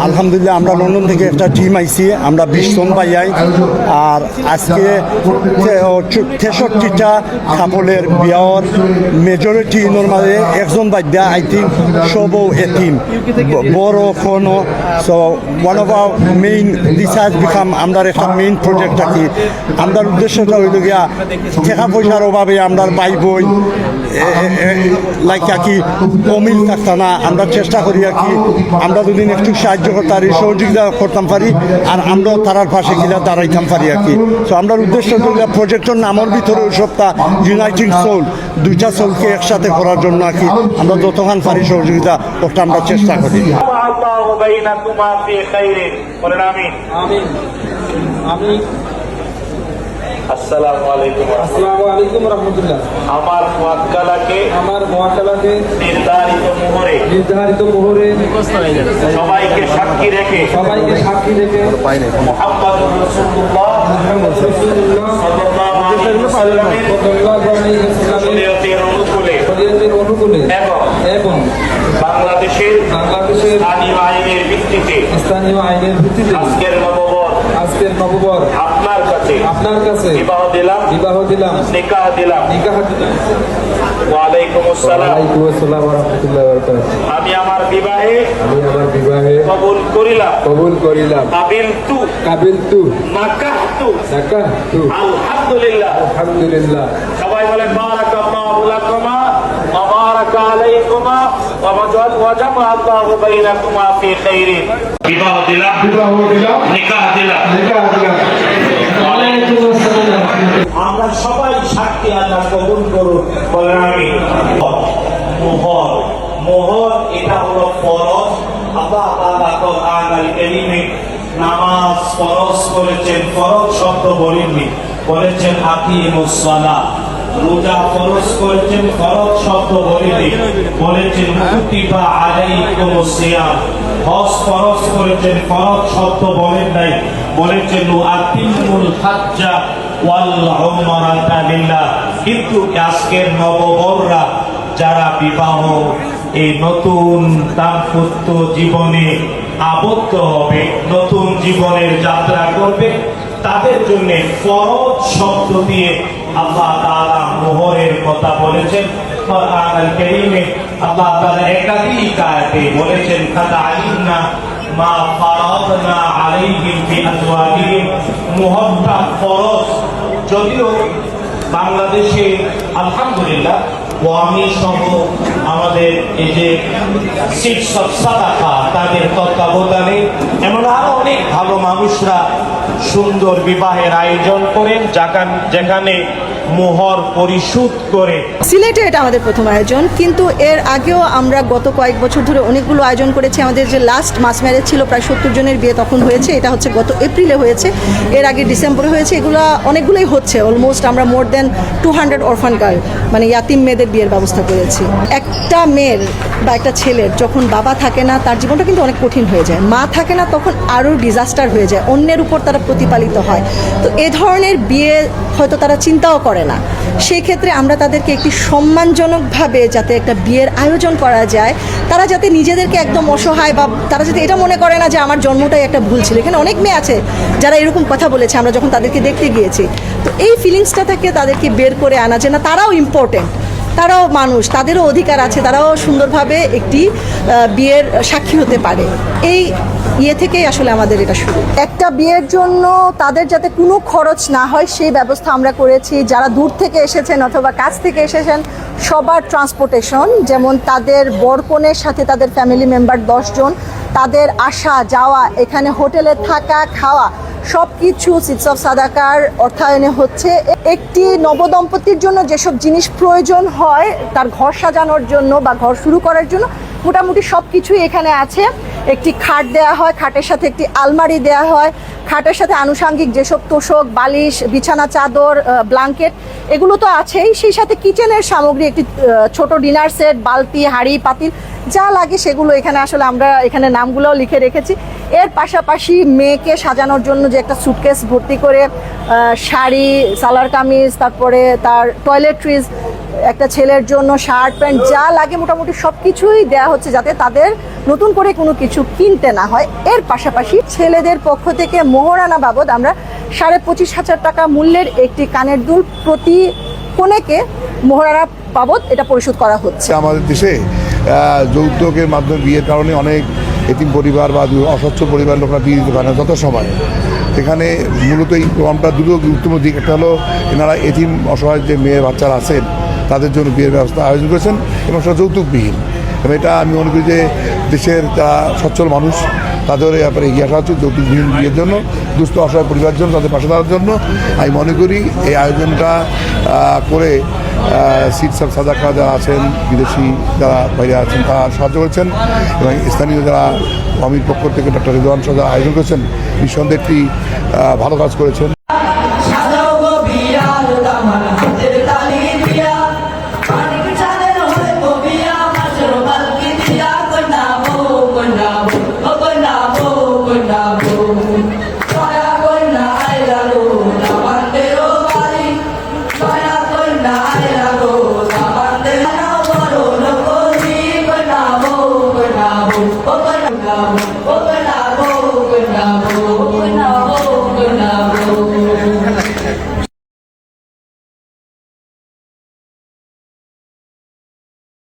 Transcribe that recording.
আলহামদুলিল্লাহ আমরা লন্ডন থেকে একটা টিম আইছি, আমরা 20 জন ভাইয়াই। আর আজকে 63টা কাপলের বিয়ার মেজরিটি নর্মালি একজন বাদ্যা আই থিঙ্ক সবও এতিম বড় কোনো। So one of our main this has become আমরা একটা মেইন প্রজেক্ট আর কি। আমরা উদ্দেশ্যটা হইল গিয়া টাকা পয়সার অভাবে আমরা ভাই বই লাইক আর কি অমিল থাকতা না। আমরা চেষ্টা করি আর কি আমরা দুদিন একটু সাহায্য করতে পারি, সহযোগিতা করতাম পারি, আর আমরাও তারার পাশে কিনা দাঁড়াইতাম পারি আর কি। তো আমরা উদ্দেশ্য প্রজেক্টের নামের ভিতরে ওই সপ্তাহ ইউনাইটিং সোল, দুইটা সোলকে একসাথে করার জন্য আর কি আমরা যতক্ষণ পারি সহযোগিতা করতে আমরা চেষ্টা করি। আসসালামু আলাইকুম রাহমাতুল্লাহ। আমার মুআক্কালাকে নির্ধারিত মোহরে সবাইকে সাক্ষী রেখে মুহাম্মদুর রাসূলুল্লাহ সাল্লাল্লাহু আলাইহি ওয়াসাল্লামের অনুকূলে এবং বাংলাদেশের স্থানীয় আইনের ভিত্তিতে আজকের নববর আপনার কাছে বিবাহ দিলাম নিকাহ দিলাম। ওয়ালাইকুম আসসালাম ওয়া রাহমাতুল্লাহি ওয়া বারাকাতুহু। আমি আমার বিবাহে কবুল করিলাম কাবিলতু নাকাহতু আলহামদুলিল্লাহ। সবাই বলেন বারাকাল্লাহু লাকুমা ওয়া বারাকা আলাইকুমা ওয়া জামা আল্লাহু বাইনাকুমা ফি খাইরিন। বিবাহ দিলাম নিকাহ দিলাম। আমরা সবাই সাক্ষী, আল্লাহ কবুল করুন। বলেন আমি। মোহর এটা হলো ফরজ। আল্লাহ তাআলা কোরআন আল কারীমে নামাজ ফরজ করেছেন, ফরজ শব্দ বলেননি, বলেছেন আকিমুস সালাহ। রোজা ফরজ করেছেন, ফরজ শব্দ বলেননি, বলেছেন কুতিবা আলাইকুমুস সিয়াম। হজ ফরজ করেছেন, ফরজ শব্দ বলেন নাই, বলেছেন আতিমুল হাজ্জা ওয়াল উমরাতা লিল্লাহ। কিন্তু আজকের নববররা যারা বিবাহ এই নতুন দাম্পত্য জীবনে আবদ্ধ হবে, নতুন জীবনের যাত্রা করবে, তাদের জন্য ফরজ শব্দ দিয়ে আল্লাহ তাআলা মোহরের কথা বলেছেন। কোরআন আল কারীমে আল্লাহ তাআলা একাধিক আয়াতে বলেছেন কাদ আলিমনা মা ফারাদনা আলাইহিম ফি আজওয়াজিহিম। মোহরটা ফরজ। যদিও বাংলাদেশে আলহামদুলিল্লাহ ওয়ামি সহ আমাদের এই যে সিক্স অফ সাদাকা তাদের তত্ত্বাবধানে এমন আরো অনেক ভালো মানুষরা সুন্দর বিবাহের আয়োজন করেন, যেখানে মোহর পরিশোধ করে। সিলেটে এটা আমাদের প্রথম আয়োজন, কিন্তু এর আগেও আমরা গত কয়েক বছর ধরে অনেকগুলো আয়োজন করেছি। আমাদের যে লাস্ট মাস ম্যারেজ ছিল প্রায় 70 জনের বিয়ে তখন হয়েছে, এটা হচ্ছে গত এপ্রিলে হয়েছে, এর আগে ডিসেম্বরে হয়েছে। এগুলো অনেকগুলোই হচ্ছে, অলমোস্ট আমরা মোর দেন 200 অরফান গার্ল মানে ইয়াতিম মেয়েদের বিয়ের ব্যবস্থা করেছি। একটা মেয়ের বা একটা ছেলের যখন বাবা থাকে না তার জীবনটা কিন্তু অনেক কঠিন হয়ে যায়, মা থাকে না তখন আরও ডিজাস্টার হয়ে যায়, অন্যের উপর তারা প্রতিপালিত হয়। তো এ ধরনের বিয়ে হয়তো তারা চিন্তাও করে না। সেই ক্ষেত্রে আমরা তাদেরকে একটি সম্মানজনকভাবে যাতে একটা বিয়ের আয়োজন করা যায়, তারা যাতে নিজেদেরকে একদম অসহায় বা তারা যাতে এটা মনে করে না যে আমার জন্মটাই একটা ভুল ছিল। এখানে অনেক মেয়ে আছে যারা এরকম কথা বলেছে, আমরা যখন তাদেরকে দেখতে গিয়েছি। তো এই ফিলিংসটা থেকে তাদেরকে বের করে আনা যে না, তারাও ইম্পর্টেন্ট, তারাও মানুষ, তাদেরও অধিকার আছে, তারাও সুন্দরভাবে একটি বিয়ের সাক্ষী হতে পারে। এই থেকেই আসলে আমাদের এটা শুরু। একটা বিয়ের জন্য তাদের যাতে কোনো খরচ না হয় সেই ব্যবস্থা আমরা করেছি। যারা দূর থেকে এসেছেন অথবা কাছ থেকে এসেছেন সবার ট্রান্সপোর্টেশন, যেমন তাদের বরকনের সাথে তাদের ফ্যামিলি মেম্বার 10 জন, তাদের আসা যাওয়া, এখানে হোটেলে থাকা খাওয়া সব কিছু সিক্স অফ সাদাকার অর্থায়নে হচ্ছে। একটি নবদম্পতির জন্য যেসব জিনিস প্রয়োজন হয় তার ঘর সাজানোর জন্য বা ঘর শুরু করার জন্য মোটামুটি সব কিছুই এখানে আছে। একটি খাট দেওয়া হয়, খাটের সাথে একটি আলমারি দেওয়া হয়, খাটের সাথে আনুষাঙ্গিক যেসব তোষক, বালিশ, বিছানা চাদর, ব্ল্যাঙ্কেট এগুলো তো আছেই, সেই সাথে কিচেনের সামগ্রী, একটি ছোট ডিনার সেট, বালতি, হাঁড়ি, পাতিল যা লাগে সেগুলো এখানে আসলে আমরা এখানে নামগুলোও লিখে রেখেছি। এর পাশাপাশি মেয়েকে সাজানোর জন্য যে একটা সুটকেস ভর্তি করে শাড়ি, সালোয়ার কামিজ, তারপরে তার টয়লেট্রিজ, একটা ছেলের জন্য শার্ট প্যান্ট যা লাগে মোটামুটি সব কিছুই দেওয়া হচ্ছে যাতে তাদের নতুন করে কোনো কিছু কিনতে না হয়। এর পাশাপাশি ছেলেদের পক্ষ থেকে মোহরানা বাবদ আমরা 25,500 টাকা মূল্যের একটি কানের দুল প্রতি কনেকে মোহরানা বাবদ এটা পরিশোধ করা হচ্ছে। আমাদের দেশে যৌতুকের মাধ্যমে বিয়ের কারণে অনেক এতিম পরিবার বা অসচ্ছল পরিবার লোকরা বিয়ে দিতে পারে না যত সময়। এখানে মূলত এই প্রোগ্রামটা দুটো গুরুত্বপূর্ণ দিক। একটা হলো এনারা এতিম অসহায় যে মেয়ে বাচ্চারা আছেন তাদের জন্য বিয়ের ব্যবস্থা আয়োজন করেছেন এবং সেটা যৌতুকবিহীন। এবং এটা আমি মনে করি যে দেশের যারা সচ্ছল মানুষ তাদের ব্যাপারে এগিয়ে আসা হচ্ছে যৌতুকবিহীন বিয়ের জন্য, দুস্থ অসহায় পরিবারের জন্য, তাদের পাশে দাঁড়ার জন্য। আমি মনে করি এই আয়োজনটা করে সিটসার সাদাকা যারা আছেন, বিদেশি যারা বাইরে আছেন তারা সাহায্য করেছেন এবং স্থানীয় যারা আমির পক্ষ থেকে ডক্টর রিদওয়ান সাহেব আয়োজন করেছেন নিঃসন্দেহে একটি ভালো কাজ করেছেন।